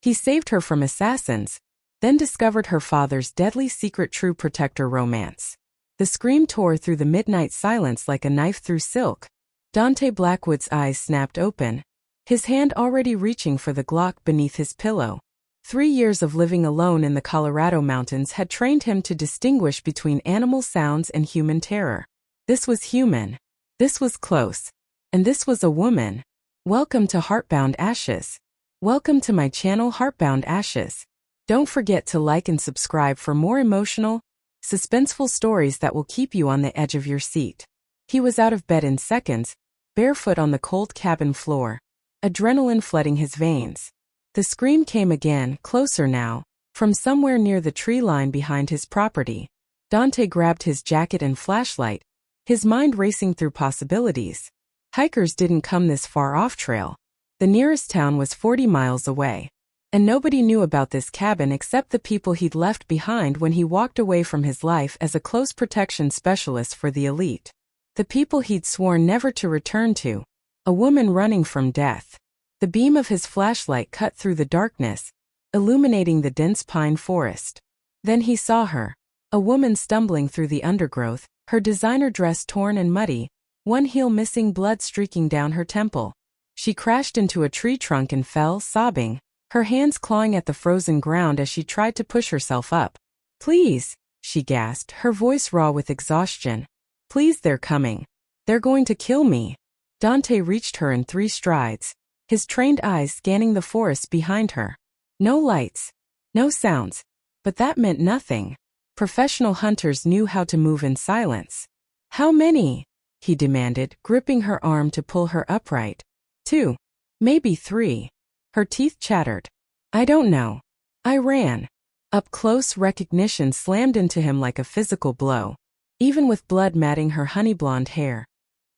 He saved her from assassins, then discovered her father's deadly secret true protector romance. The scream tore through the midnight silence like a knife through silk. Dante Blackwood's eyes snapped open, his hand already reaching for the Glock beneath his pillow. 3 years of living alone in the Colorado mountains had trained him to distinguish between animal sounds and human terror. This was human. This was close. And this was a woman. Welcome to Heartbound Ashes. Welcome to my channel Heartbound Ashes. Don't forget to like and subscribe for more emotional, suspenseful stories that will keep you on the edge of your seat. He was out of bed in seconds, barefoot on the cold cabin floor, adrenaline flooding his veins. The scream came again, closer now, from somewhere near the tree line behind his property. Dante grabbed his jacket and flashlight, his mind racing through possibilities. Hikers didn't come this far off trail. The nearest town was 40 miles away. And nobody knew about this cabin except the people he'd left behind when he walked away from his life as a close protection specialist for the elite. The people he'd sworn never to return to. A woman running from death. The beam of his flashlight cut through the darkness, illuminating the dense pine forest. Then he saw her. A woman stumbling through the undergrowth, her designer dress torn and muddy, one heel missing, blood streaking down her temple. She crashed into a tree trunk and fell, sobbing, her hands clawing at the frozen ground as she tried to push herself up. "Please," she gasped, her voice raw with exhaustion. "Please, they're coming. They're going to kill me." Dante reached her in 3 strides, his trained eyes scanning the forest behind her. No lights, no sounds, but that meant nothing. Professional hunters knew how to move in silence. "How many?" he demanded, gripping her arm to pull her upright. 2. Maybe 3. Her teeth chattered. "I don't know." I ran. Up close, recognition slammed into him like a physical blow. Even with blood matting her honey blonde hair,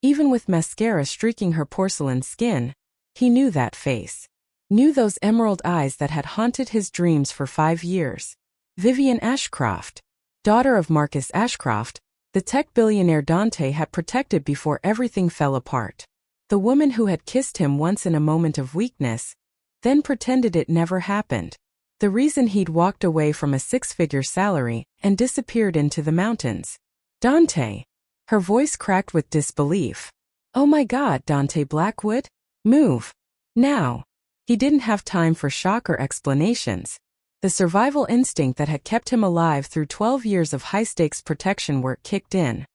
even with mascara streaking her porcelain skin, he knew that face. Knew those emerald eyes that had haunted his dreams for 5 years. Vivian Ashcroft. Daughter of Marcus Ashcroft, the tech billionaire Dante had protected before everything fell apart. The woman who had kissed him once in a moment of weakness, then pretended it never happened. The reason he'd walked away from a 6-figure salary and disappeared into the mountains. "Dante." Her voice cracked with disbelief. "Oh my God, Dante Blackwood? Move. Now." He didn't have time for shock or explanations. The survival instinct that had kept him alive through 12 years of high-stakes protection work kicked in.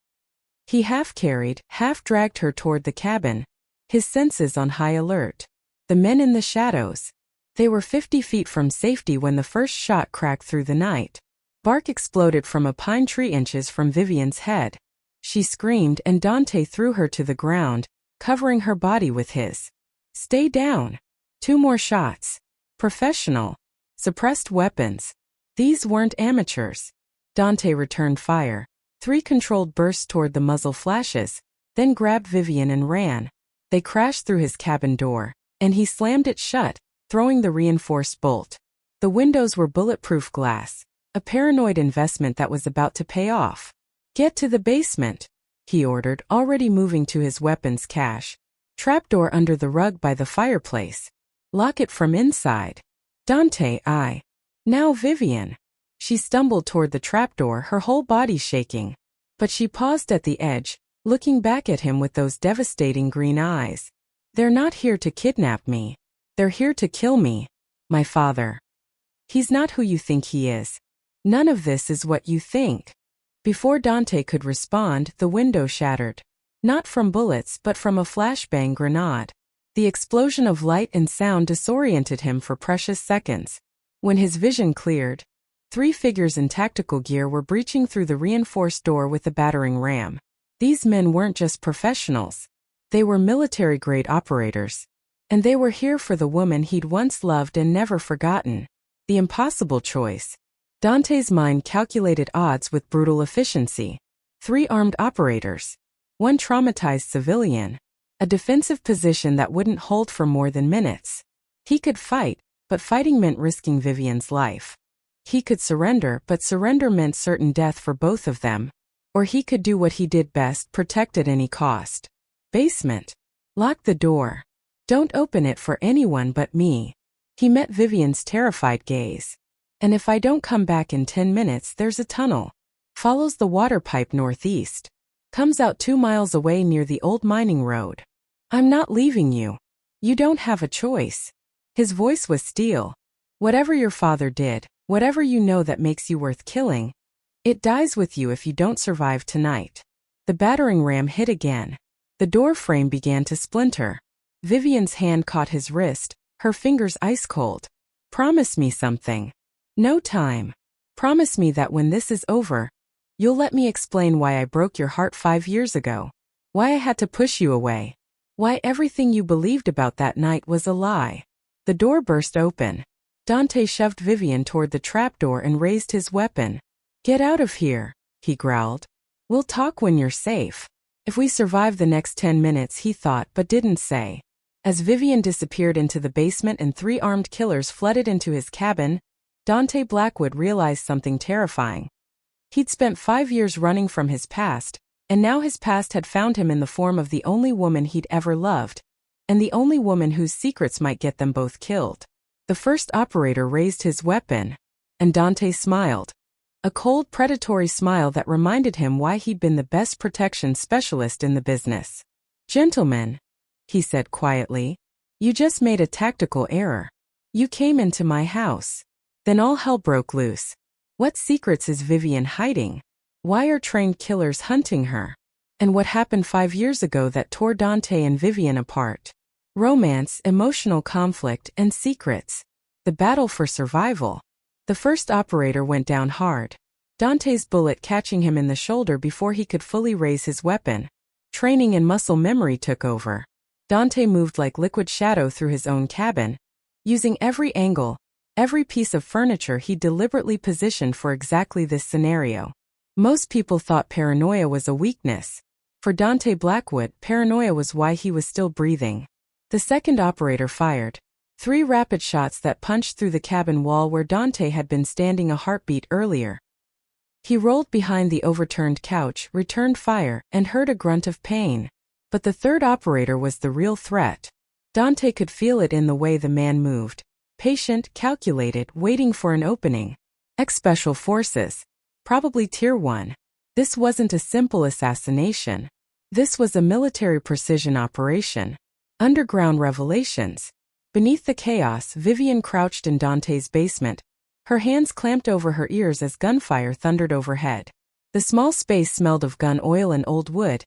He half-carried, half-dragged her toward the cabin, his senses on high alert. The men in the shadows. They were 50 feet from safety when the first shot cracked through the night. Bark exploded from a pine tree inches from Vivian's head. She screamed and Dante threw her to the ground, covering her body with his. "Stay down." 2 more shots. Professional. Suppressed weapons. These weren't amateurs. Dante returned fire. 3 controlled bursts toward the muzzle flashes, then grabbed Vivian and ran. They crashed through his cabin door, and he slammed it shut, throwing the reinforced bolt. The windows were bulletproof glass, a paranoid investment that was about to pay off. "Get to the basement," he ordered, already moving to his weapons cache. "Trapdoor under the rug by the fireplace. Lock it from inside." "Dante, I." "Now Vivian." She stumbled toward the trapdoor, her whole body shaking. But she paused at the edge, looking back at him with those devastating green eyes. "They're not here to kidnap me. They're here to kill me. My father. He's not who you think he is. None of this is what you think." Before Dante could respond, the window shattered. Not from bullets but from a flashbang grenade. The explosion of light and sound disoriented him for precious seconds. When his vision cleared, 3 figures in tactical gear were breaching through the reinforced door with a battering ram. These men weren't just professionals. They were military-grade operators. And they were here for the woman he'd once loved and never forgotten. The impossible choice. Dante's mind calculated odds with brutal efficiency. 3 armed operators. 1 traumatized civilian. A defensive position that wouldn't hold for more than minutes. He could fight, but fighting meant risking Vivian's life. He could surrender, but surrender meant certain death for both of them. Or he could do what he did best, protect at any cost. "Basement. Lock the door. Don't open it for anyone but me." He met Vivian's terrified gaze. And if I don't come back in 10 minutes, there's a tunnel. Follows the water pipe northeast. Comes out 2 miles away near the old mining road. I'm not leaving you. You don't have a choice. His voice was steel. Whatever your father did, whatever you know that makes you worth killing, it dies with you if you don't survive tonight. The battering ram hit again. The door frame began to splinter. Vivian's hand caught his wrist, her fingers ice cold. Promise me something. No time. Promise me that when this is over, you'll let me explain why I broke your heart 5 years ago. Why I had to push you away. Why everything you believed about that night was a lie. The door burst open. Dante shoved Vivian toward the trapdoor and raised his weapon. Get out of here, he growled. We'll talk when you're safe. If we survive the next 10 minutes, he thought but didn't say. As Vivian disappeared into the basement and 3 armed killers flooded into his cabin, Dante Blackwood realized something terrifying. He'd spent 5 years running from his past, and now his past had found him in the form of the only woman he'd ever loved, and the only woman whose secrets might get them both killed. The first operator raised his weapon, and Dante smiled. A cold, predatory smile that reminded him why he'd been the best protection specialist in the business. Gentlemen, he said quietly, you just made a tactical error. You came into my house. Then all hell broke loose. What secrets is Vivian hiding? Why are trained killers hunting her? And what happened 5 years ago that tore Dante and Vivian apart? Romance, emotional conflict, and secrets. The battle for survival. The first operator went down hard. Dante's bullet catching him in the shoulder before he could fully raise his weapon. Training and muscle memory took over. Dante moved like liquid shadow through his own cabin, using every angle, every piece of furniture he deliberately positioned for exactly this scenario. Most people thought paranoia was a weakness. For Dante Blackwood, paranoia was why he was still breathing. The second operator fired. 3 rapid shots that punched through the cabin wall where Dante had been standing a heartbeat earlier. He rolled behind the overturned couch, returned fire, and heard a grunt of pain. But the third operator was the real threat. Dante could feel it in the way the man moved. Patient, calculated, waiting for an opening. Ex-Special Forces. Probably Tier 1. This wasn't a simple assassination. This was a military precision operation. Underground revelations. Beneath the chaos, Vivian crouched in Dante's basement, her hands clamped over her ears as gunfire thundered overhead. The small space smelled of gun oil and old wood,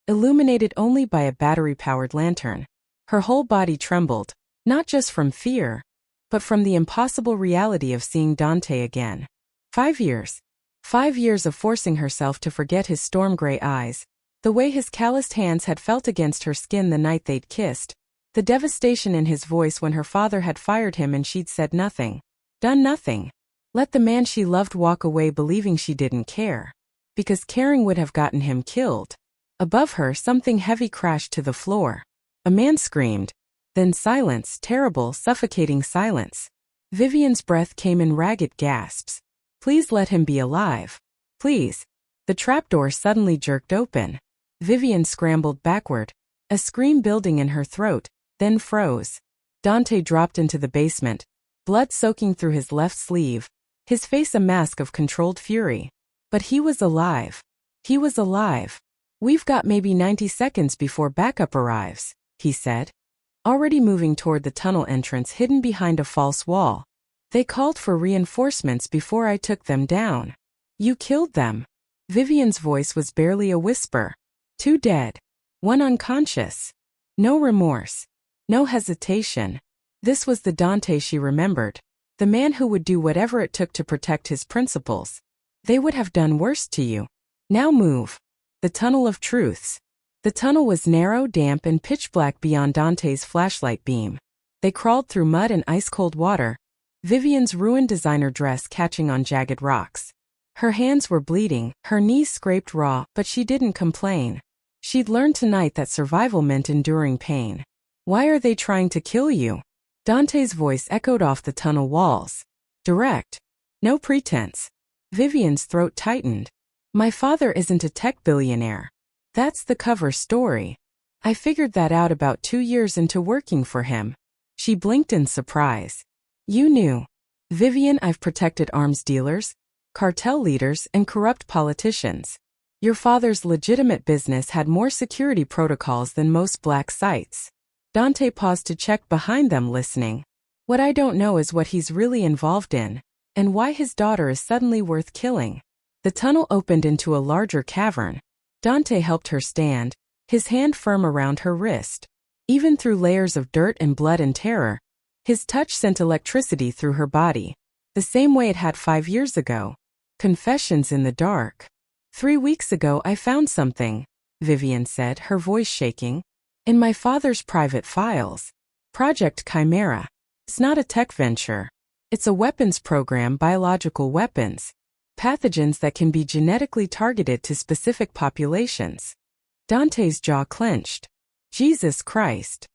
illuminated only by a battery-powered lantern. Her whole body trembled, not just from fear, but from the impossible reality of seeing Dante again. 5 years. 5 years of forcing herself to forget his storm gray eyes, the way his calloused hands had felt against her skin the night they'd kissed, the devastation in his voice when her father had fired him and she'd said nothing, done nothing. Let the man she loved walk away believing she didn't care. Because caring would have gotten him killed. Above her, something heavy crashed to the floor. A man screamed. Then silence, terrible, suffocating silence. Vivian's breath came in ragged gasps. Please let him be alive. Please. The trapdoor suddenly jerked open. Vivian scrambled backward, a scream building in her throat, then froze. Dante dropped into the basement, blood soaking through his left sleeve, his face a mask of controlled fury. But he was alive. He was alive. We've got maybe 90 seconds before backup arrives, he said. Already moving toward the tunnel entrance hidden behind a false wall. They called for reinforcements before I took them down. You killed them. Vivian's voice was barely a whisper. 2 dead. 1 unconscious. No remorse. No hesitation. This was the Dante she remembered. The man who would do whatever it took to protect his principles. They would have done worse to you. Now move. The Tunnel of Truths. The tunnel was narrow, damp, and pitch black beyond Dante's flashlight beam. They crawled through mud and ice-cold water, Vivian's ruined designer dress catching on jagged rocks. Her hands were bleeding, her knees scraped raw, but she didn't complain. She'd learned tonight that survival meant enduring pain. Why are they trying to kill you? Dante's voice echoed off the tunnel walls. Direct. No pretense. Vivian's throat tightened. My father isn't a tech billionaire. That's the cover story. I figured that out about 2 years into working for him. She blinked in surprise. You knew. Vivian, I've protected arms dealers, cartel leaders, and corrupt politicians. Your father's legitimate business had more security protocols than most black sites. Dante paused to check behind them, listening. What I don't know is what he's really involved in, and why his daughter is suddenly worth killing. The tunnel opened into a larger cavern. Dante helped her stand, his hand firm around her wrist. Even through layers of dirt and blood and terror, his touch sent electricity through her body, the same way it had 5 years ago. Confessions in the dark. 3 weeks ago I found something, Vivian said, her voice shaking. In my father's private files. Project Chimera. It's not a tech venture. It's a weapons program, biological weapons. Pathogens that can be genetically targeted to specific populations. Dante's jaw clenched. Jesus Christ.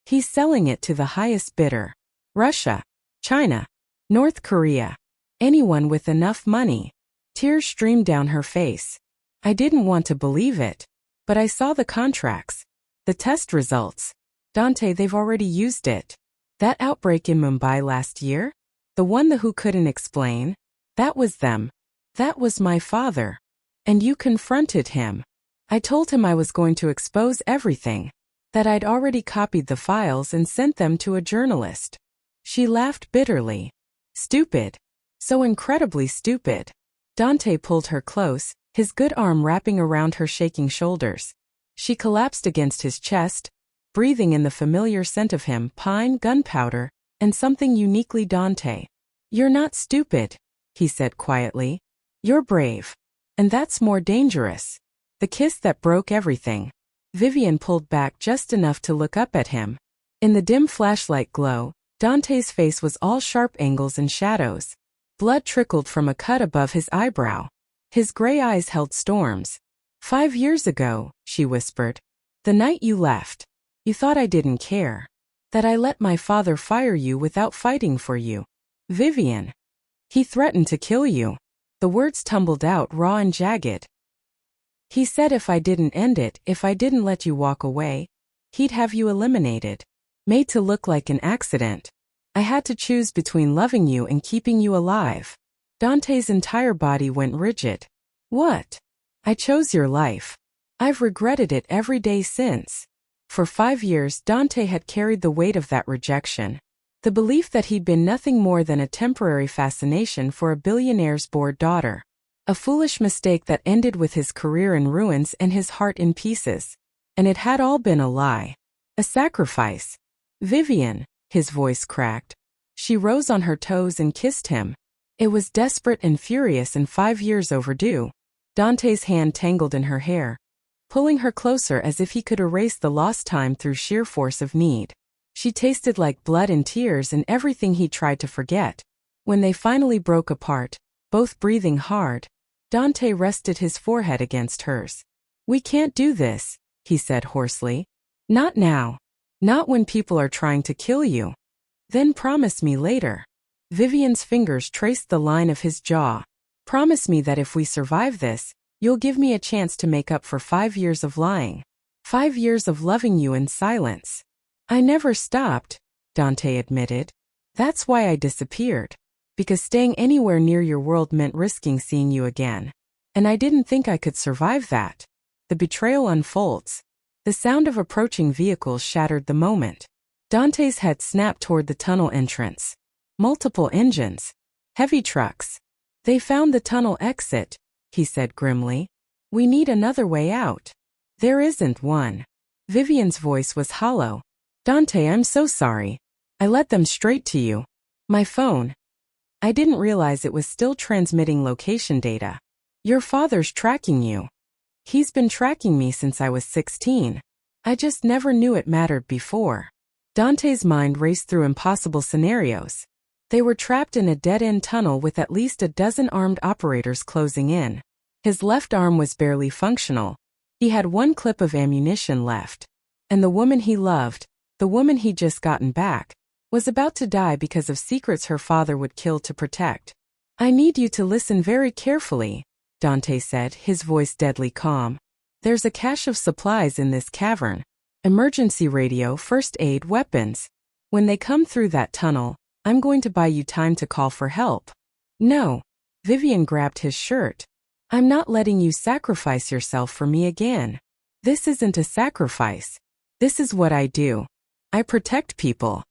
He's selling it to the highest bidder. Russia, China, North Korea. Anyone with enough money. Tears streamed down her face. I didn't want to believe it. But I saw the contracts. The test results. Dante, they've already used it. That outbreak in Mumbai last year? The one the WHO couldn't explain? That was them. That was my father. And you confronted him. I told him I was going to expose everything. That I'd already copied the files and sent them to a journalist. She laughed bitterly. Stupid. So incredibly stupid. Dante pulled her close, his good arm wrapping around her shaking shoulders. She collapsed against his chest, breathing in the familiar scent of him, pine, gunpowder, and something uniquely Dante. You're not stupid, he said quietly. You're brave. And that's more dangerous. The kiss that broke everything. Vivian pulled back just enough to look up at him. In the dim flashlight glow, Dante's face was all sharp angles and shadows. Blood trickled from a cut above his eyebrow. His gray eyes held storms. 5 years ago, she whispered. The night you left. You thought I didn't care. That I let my father fire you without fighting for you. Vivian. He threatened to kill you. The words tumbled out raw and jagged. He said if I didn't end it, if I didn't let you walk away, he'd have you eliminated. Made to look like an accident. I had to choose between loving you and keeping you alive. Dante's entire body went rigid. What? I chose your life. I've regretted it every day since. For 5 years, Dante had carried the weight of that rejection. The belief that he'd been nothing more than a temporary fascination for a billionaire's bored daughter. A foolish mistake that ended with his career in ruins and his heart in pieces. And it had all been a lie. A sacrifice. Vivian, his voice cracked. She rose on her toes and kissed him. It was desperate and furious and 5 years overdue. Dante's hand tangled in her hair, pulling her closer as if he could erase the lost time through sheer force of need. She tasted like blood and tears and everything he tried to forget. When they finally broke apart, both breathing hard, Dante rested his forehead against hers. We can't do this, he said hoarsely. Not now. Not when people are trying to kill you. Then promise me later. Vivian's fingers traced the line of his jaw. Promise me that if we survive this, you'll give me a chance to make up for 5 years of lying. 5 years of loving you in silence. I never stopped, Dante admitted. That's why I disappeared. Because staying anywhere near your world meant risking seeing you again. And I didn't think I could survive that. The betrayal unfolds. The sound of approaching vehicles shattered the moment. Dante's head snapped toward the tunnel entrance. Multiple engines. Heavy trucks. They found the tunnel exit, he said grimly. We need another way out. There isn't one. Vivian's voice was hollow. Dante, I'm so sorry. I led them straight to you. My phone. I didn't realize it was still transmitting location data. Your father's tracking you. He's been tracking me since I was 16. I just never knew it mattered before. Dante's mind raced through impossible scenarios. They were trapped in a dead-end tunnel with at least a dozen armed operators closing in. His left arm was barely functional. He had 1 clip of ammunition left. And the woman he loved, the woman he'd just gotten back, was about to die because of secrets her father would kill to protect. I need you to listen very carefully, Dante said, his voice deadly calm. There's a cache of supplies in this cavern. Emergency radio, first aid, weapons. When they come through that tunnel, I'm going to buy you time to call for help. No. Vivian grabbed his shirt. I'm not letting you sacrifice yourself for me again. This isn't a sacrifice. This is what I do. I protect people.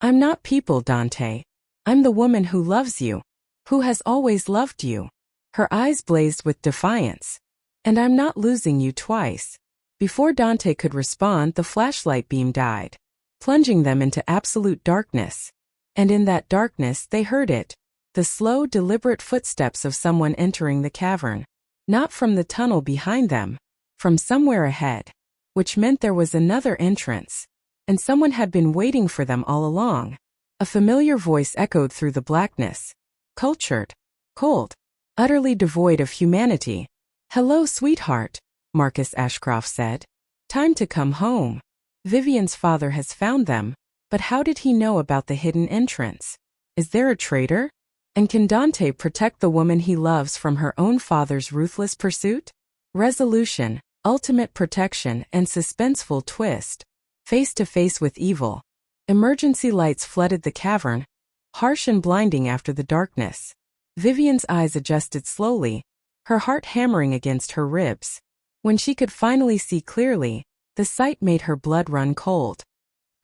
I'm not people, Dante. I'm the woman who loves you. Who has always loved you. Her eyes blazed with defiance. And I'm not losing you twice. Before Dante could respond, the flashlight beam died, plunging them into absolute darkness. And in that darkness they heard it. The slow, deliberate footsteps of someone entering the cavern. Not from the tunnel behind them. From somewhere ahead. Which meant there was another entrance. And someone had been waiting for them all along. A familiar voice echoed through the blackness. Cultured. Cold. Utterly devoid of humanity. Hello, sweetheart, Marcus Ashcroft said. Time to come home. Vivian's father has found them. But how did he know about the hidden entrance? Is there a traitor? And can Dante protect the woman he loves from her own father's ruthless pursuit? Resolution, ultimate protection, and suspenseful twist. Face to face with evil. Emergency lights flooded the cavern, harsh and blinding after the darkness. Vivian's eyes adjusted slowly, her heart hammering against her ribs. When she could finally see clearly, the sight made her blood run cold.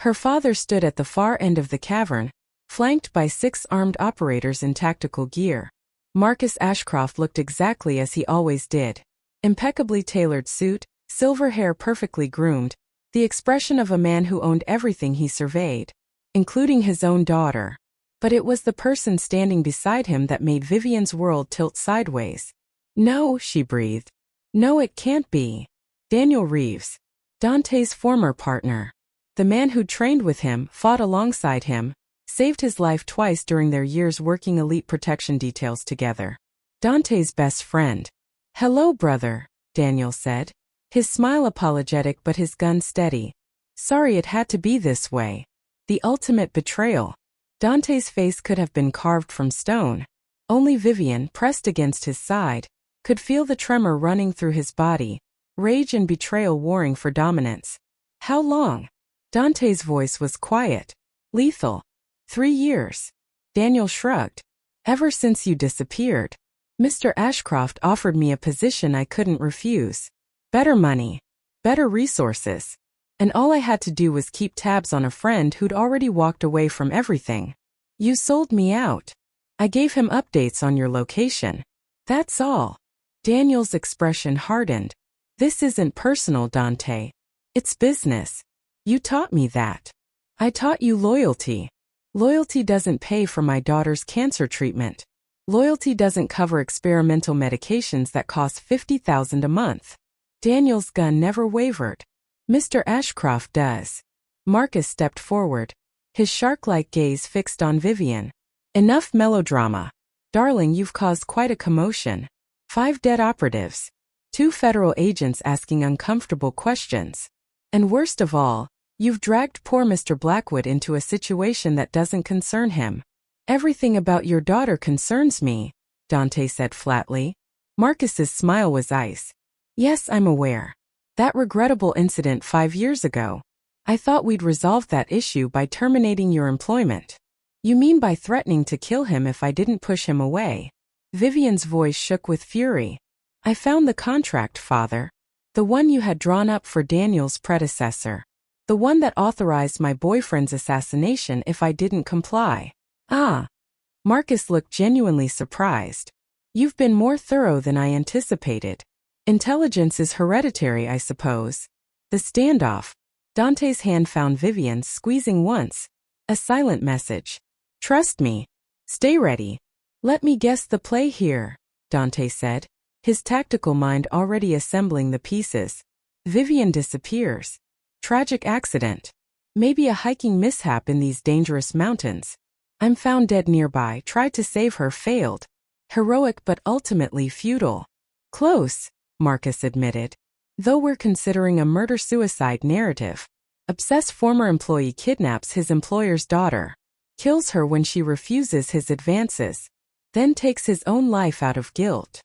Her father stood at the far end of the cavern, flanked by 6 armed operators in tactical gear. Marcus Ashcroft looked exactly as he always did. Impeccably tailored suit, silver hair perfectly groomed, the expression of a man who owned everything he surveyed, including his own daughter. But it was the person standing beside him that made Vivian's world tilt sideways. No, she breathed. No, it can't be. Daniel Reeves. Dante's former partner. The man who trained with him, fought alongside him, saved his life twice during their years working elite protection details together. Dante's best friend. Hello, brother, Daniel said. His smile apologetic but his gun steady. Sorry it had to be this way. The ultimate betrayal. Dante's face could have been carved from stone. Only Vivian, pressed against his side, could feel the tremor running through his body, rage and betrayal warring for dominance. How long? Dante's voice was quiet. Lethal. 3 years. Daniel shrugged. Ever since you disappeared. Mr. Ashcroft offered me a position I couldn't refuse. Better money. Better resources. And all I had to do was keep tabs on a friend who'd already walked away from everything. You sold me out. I gave him updates on your location. That's all. Daniel's expression hardened. This isn't personal, Dante. It's business. You taught me that. I taught you loyalty. Loyalty doesn't pay for my daughter's cancer treatment. Loyalty doesn't cover experimental medications that cost $50,000 a month. Daniel's gun never wavered. Mr. Ashcroft does. Marcus stepped forward, his shark-like gaze fixed on Vivian. Enough melodrama. Darling, you've caused quite a commotion. 5 dead operatives. 2 federal agents asking uncomfortable questions. And worst of all, you've dragged poor Mr. Blackwood into a situation that doesn't concern him. Everything about your daughter concerns me, Dante said flatly. Marcus's smile was ice. Yes, I'm aware. That regrettable incident 5 years ago. I thought we'd resolved that issue by terminating your employment. You mean by threatening to kill him if I didn't push him away? Vivian's voice shook with fury. I found the contract, father. The one you had drawn up for Daniel's predecessor. The one that authorized my boyfriend's assassination if I didn't comply. Ah. Marcus looked genuinely surprised. You've been more thorough than I anticipated. Intelligence is hereditary, I suppose. The standoff. Dante's hand found Vivian's, squeezing once. A silent message. Trust me. Stay ready. Let me guess the play here, Dante said, his tactical mind already assembling the pieces. Vivian disappears. Tragic accident. Maybe a hiking mishap in these dangerous mountains. I'm found dead nearby, tried to save her, failed. Heroic but ultimately futile. Close, Marcus admitted. Though we're considering a murder-suicide narrative. Obsessed former employee kidnaps his employer's daughter. Kills her when she refuses his advances. Then takes his own life out of guilt.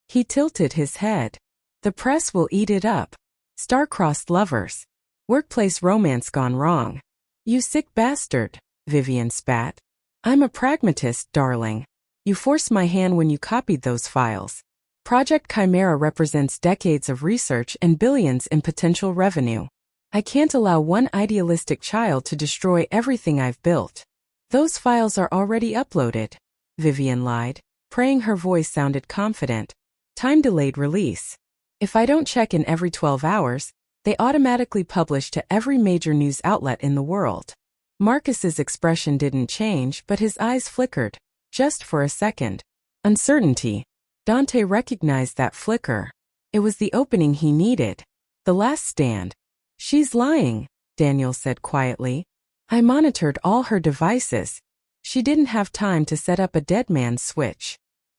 He tilted his head. The press will eat it up. Star-crossed lovers. Workplace romance gone wrong. You sick bastard, Vivian spat. I'm a pragmatist, darling. You forced my hand when you copied those files. Project Chimera represents decades of research and billions in potential revenue. I can't allow one idealistic child to destroy everything I've built. Those files are already uploaded, Vivian lied, praying her voice sounded confident. Time-delayed release. If I don't check in every 12 hours, they automatically publish to every major news outlet in the world. Marcus's expression didn't change, but his eyes flickered, just for a second. Uncertainty. Dante recognized that flicker. It was the opening he needed. The last stand. She's lying, Daniel said quietly. I monitored all her devices. She didn't have time to set up a dead man's switch.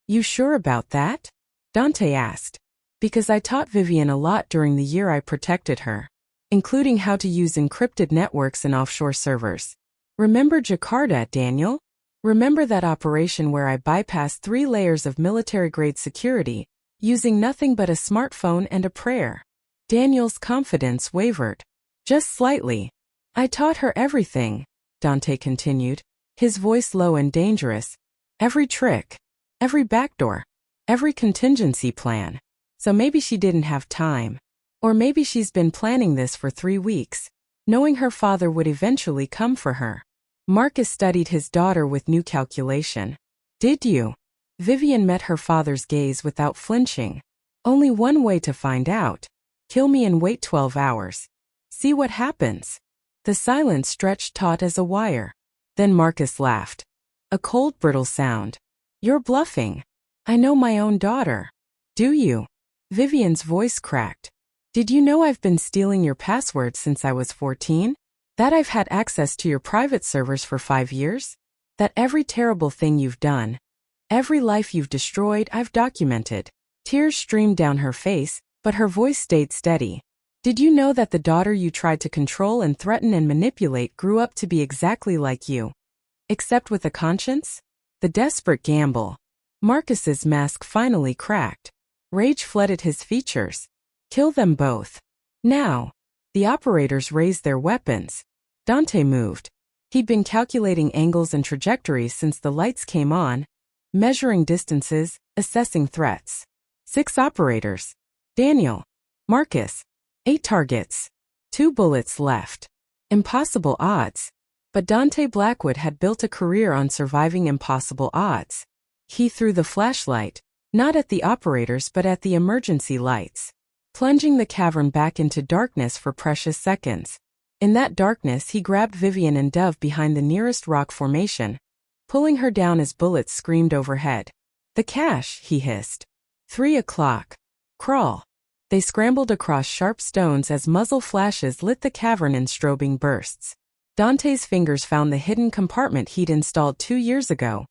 You sure about that? Dante asked. Because I taught Vivian a lot during the year I protected her, including how to use encrypted networks and offshore servers. Remember Jakarta, Daniel? Remember that operation where I bypassed 3 layers of military-grade security, using nothing but a smartphone and a prayer? Daniel's confidence wavered. Just slightly. I taught her everything, Dante continued, his voice low and dangerous. Every trick. Every backdoor. Every contingency plan. So maybe she didn't have time. Or maybe she's been planning this for 3 weeks, knowing her father would eventually come for her. Marcus studied his daughter with new calculation. Did you? Vivian met her father's gaze without flinching. Only one way to find out. Kill me and wait 12 hours. See what happens. The silence stretched taut as a wire. Then Marcus laughed. A cold, brittle sound. You're bluffing. I know my own daughter. Do you? Vivian's voice cracked. Did you know I've been stealing your passwords since I was 14? That I've had access to your private servers for 5 years? That every terrible thing you've done, every life you've destroyed, I've documented. Tears streamed down her face, but her voice stayed steady. Did you know that the daughter you tried to control and threaten and manipulate grew up to be exactly like you? Except with a conscience? The desperate gamble. Marcus's mask finally cracked. Rage flooded his features. Kill them both. Now. The operators raised their weapons. Dante moved. He'd been calculating angles and trajectories since the lights came on, measuring distances, assessing threats. 6 operators. Daniel. Marcus. 8 targets. 2 bullets left. Impossible odds. But Dante Blackwood had built a career on surviving impossible odds. He threw the flashlight, not at the operators but at the emergency lights, plunging the cavern back into darkness for precious seconds. In that darkness he grabbed Vivian and Dove behind the nearest rock formation, pulling her down as bullets screamed overhead. The cache, he hissed. 3 o'clock. Crawl. They scrambled across sharp stones as muzzle flashes lit the cavern in strobing bursts. Dante's fingers found the hidden compartment he'd installed 2 years ago.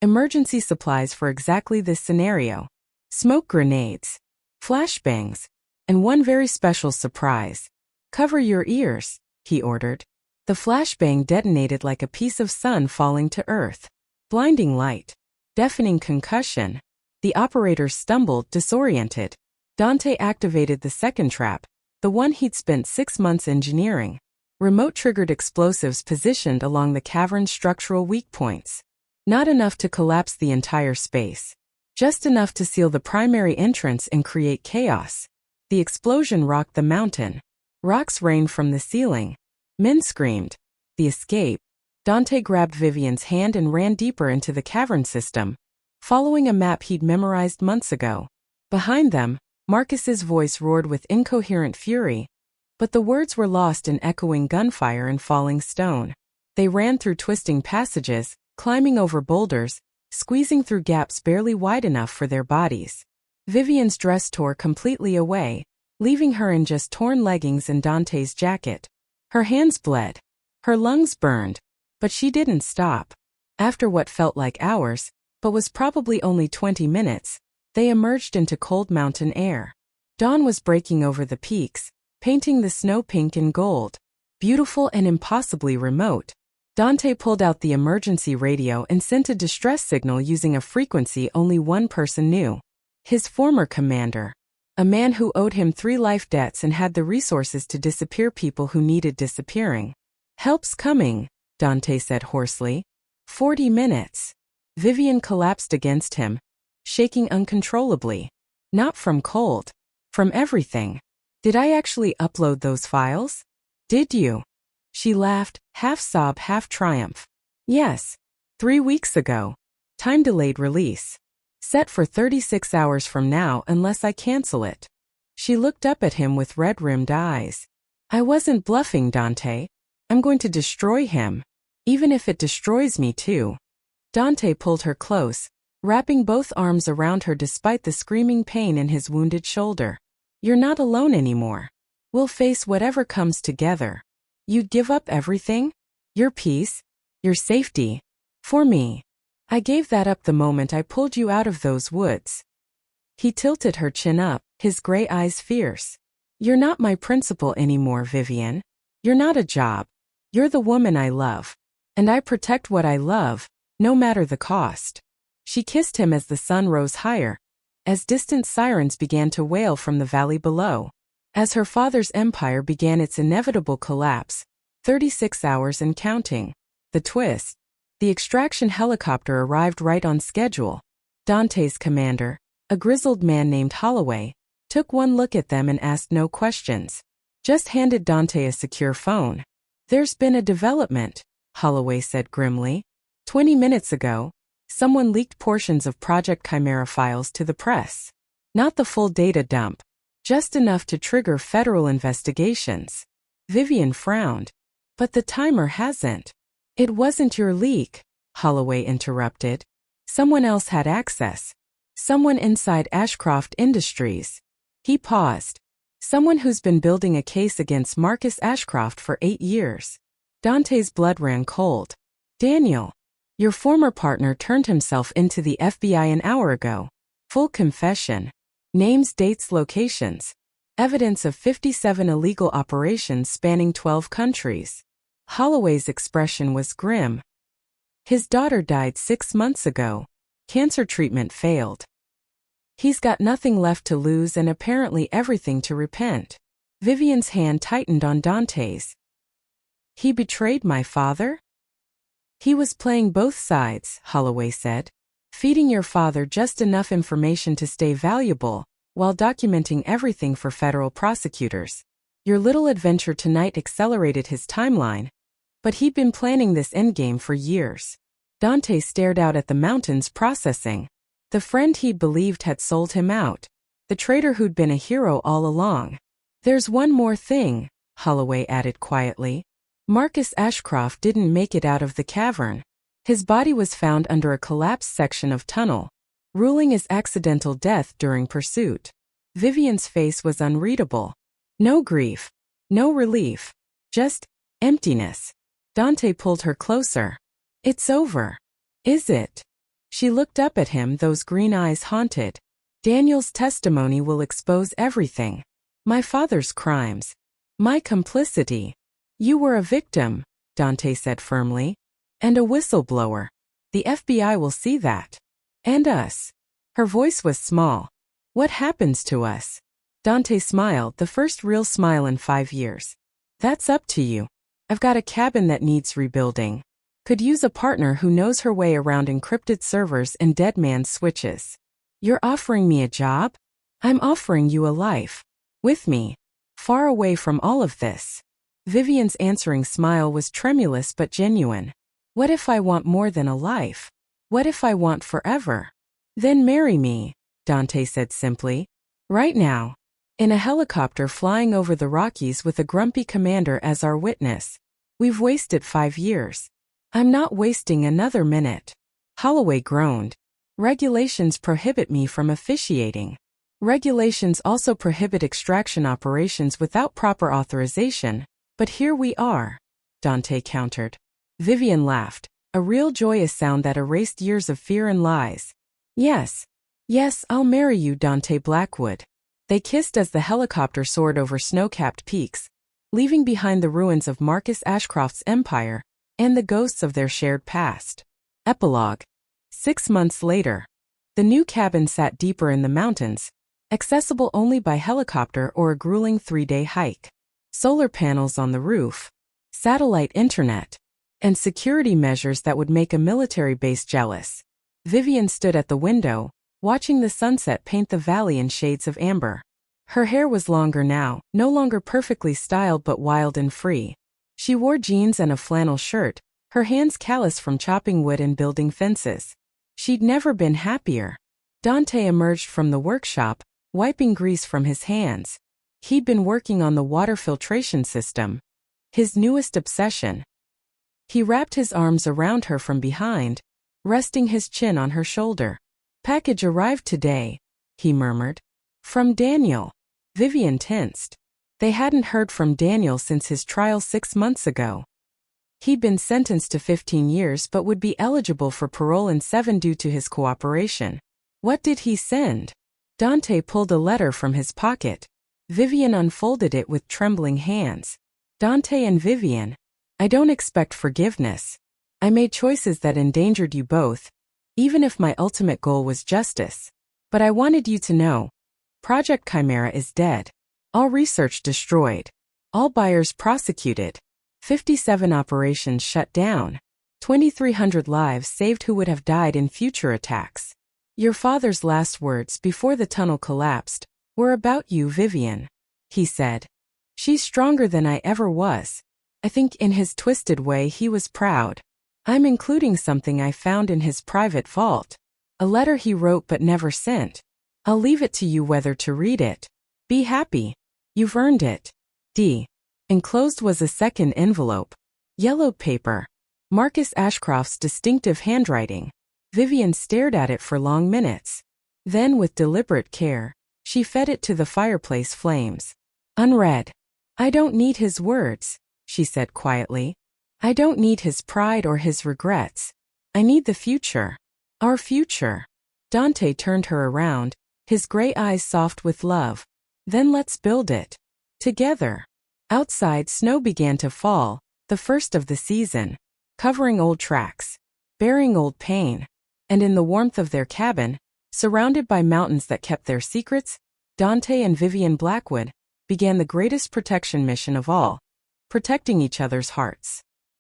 Emergency supplies for exactly this scenario. Smoke grenades. Flashbangs. And one very special surprise. Cover your ears, he ordered. The flashbang detonated like a piece of sun falling to earth. Blinding light. Deafening concussion. The operators stumbled, disoriented. Dante activated the second trap, the one he'd spent 6 months engineering. Remote-triggered explosives positioned along the cavern's structural weak points. Not enough to collapse the entire space. Just enough to seal the primary entrance and create chaos. The explosion rocked the mountain. Rocks rained from the ceiling. Men screamed. The escape. Dante grabbed Vivian's hand and ran deeper into the cavern system, following a map he'd memorized months ago. Behind them, Marcus's voice roared with incoherent fury, but the words were lost in echoing gunfire and falling stone. They ran through twisting passages, climbing over boulders, squeezing through gaps barely wide enough for their bodies. Vivian's dress tore completely away, leaving her in just torn leggings and Dante's jacket. Her hands bled. Her lungs burned. But she didn't stop. After what felt like hours, but was probably only 20 minutes, they emerged into cold mountain air. Dawn was breaking over the peaks, painting the snow pink and gold. Beautiful and impossibly remote. Dante pulled out the emergency radio and sent a distress signal using a frequency only one person knew. His former commander. A man who owed him 3 life debts and had the resources to disappear people who needed disappearing. Help's coming, Dante said hoarsely. 40 minutes. Vivian collapsed against him, shaking uncontrollably. Not from cold. From everything. Did I actually upload those files? Did you? She laughed, half sob, half triumph. Yes. 3 weeks ago. Time delayed release. Set for 36 hours from now unless I cancel it. She looked up at him with red-rimmed eyes. I wasn't bluffing, Dante. I'm going to destroy him. Even if it destroys me too. Dante pulled her close, wrapping both arms around her despite the screaming pain in his wounded shoulder. You're not alone anymore. We'll face whatever comes together. You'd give up everything? Your peace? Your safety? For me. I gave that up the moment I pulled you out of those woods. He tilted her chin up, his gray eyes fierce. You're not my principal anymore, Vivian. You're not a job. You're the woman I love. And I protect what I love, no matter the cost. She kissed him as the sun rose higher, as distant sirens began to wail from the valley below. As her father's empire began its inevitable collapse, 36 hours and counting. The twist. The extraction helicopter arrived right on schedule. Dante's commander, a grizzled man named Holloway, took one look at them and asked no questions. Just handed Dante a secure phone. There's been a development, Holloway said grimly. 20 minutes ago, someone leaked portions of Project Chimera files to the press. Not the full data dump. Just enough to trigger federal investigations. Vivian frowned. But the timer hasn't. It wasn't your leak, Holloway interrupted. Someone else had access. Someone inside Ashcroft Industries. He paused. Someone who's been building a case against Marcus Ashcroft for 8 years. Dante's blood ran cold. Daniel, your former partner turned himself into the FBI an hour ago. Full confession. Names, dates, locations. Evidence of 57 illegal operations spanning 12 countries. Holloway's expression was grim. His daughter died 6 months ago. Cancer treatment failed. He's got nothing left to lose and apparently everything to repent. Vivian's hand tightened on Dante's. He betrayed my father? He was playing both sides, Holloway said. Feeding your father just enough information to stay valuable, while documenting everything for federal prosecutors. Your little adventure tonight accelerated his timeline. But he'd been planning this endgame for years. Dante stared out at the mountains, processing. The friend he'd believed had sold him out. The traitor who'd been a hero all along. There's one more thing, Holloway added quietly. Marcus Ashcroft didn't make it out of the cavern. His body was found under a collapsed section of tunnel, ruling as accidental death during pursuit. Vivian's face was unreadable. No grief. No relief. Just emptiness. Dante pulled her closer. It's over. Is it? She looked up at him, those green eyes haunted. Daniel's testimony will expose everything. My father's crimes. My complicity. You were a victim, Dante said firmly. And a whistleblower. The FBI will see that. And us. Her voice was small. What happens to us? Dante smiled, the first real smile in 5 years. That's up to you. I've got a cabin that needs rebuilding. Could use a partner who knows her way around encrypted servers and dead man's switches. You're offering me a job? I'm offering you a life. With me. Far away from all of this. Vivian's answering smile was tremulous but genuine. What if I want more than a life? What if I want forever? Then marry me, Dante said simply. Right now. In a helicopter flying over the Rockies with a grumpy commander as our witness. We've wasted 5 years. I'm not wasting another minute. Holloway groaned. Regulations prohibit me from officiating. Regulations also prohibit extraction operations without proper authorization, but here we are, Dante countered. Vivian laughed, a real joyous sound that erased years of fear and lies. Yes. Yes, I'll marry you, Dante Blackwood. They kissed as the helicopter soared over snow-capped peaks, leaving behind the ruins of Marcus Ashcroft's empire and the ghosts of their shared past. Epilogue. 6 months later. The new cabin sat deeper in the mountains, accessible only by helicopter or a grueling 3-day hike. Solar panels on the roof. Satellite internet. and security measures that would make a military base jealous. Vivian stood at the window, watching the sunset paint the valley in shades of amber. Her hair was longer now, no longer perfectly styled but wild and free. She wore jeans and a flannel shirt, her hands callous from chopping wood and building fences. She'd never been happier. Dante emerged from the workshop, wiping grease from his hands. He'd been working on the water filtration system, his newest obsession. He wrapped his arms around her from behind, resting his chin on her shoulder. "Package arrived today," he murmured. "From Daniel." Vivian tensed. They hadn't heard from Daniel since his trial 6 months ago. He'd been sentenced to 15 years but would be eligible for parole in 7 due to his cooperation. What did he send? Dante pulled a letter from his pocket. Vivian unfolded it with trembling hands. "Dante and Vivian, I don't expect forgiveness. I made choices that endangered you both, even if my ultimate goal was justice. But I wanted you to know. Project Chimera is dead. All research destroyed. All buyers prosecuted. 57 operations shut down. 2,300 lives saved who would have died in future attacks. Your father's last words before the tunnel collapsed were about you, Vivian," he said. "She's stronger than I ever was." I think in his twisted way he was proud. I'm including something I found in his private vault. A letter he wrote but never sent. I'll leave it to you whether to read it. Be happy. You've earned it. D. Enclosed was a second envelope. Yellowed paper. Marcus Ashcroft's distinctive handwriting. Vivian stared at it for long minutes. Then, with deliberate care, she fed it to the fireplace flames. Unread. "I don't need his words," she said quietly. "I don't need his pride or his regrets. I need the future. Our future." Dante turned her around, his gray eyes soft with love. "Then let's build it. Together." Outside, snow began to fall, the first of the season, covering old tracks, bearing old pain. And in the warmth of their cabin, surrounded by mountains that kept their secrets, Dante and Vivian Blackwood began the greatest protection mission of all, protecting each other's hearts.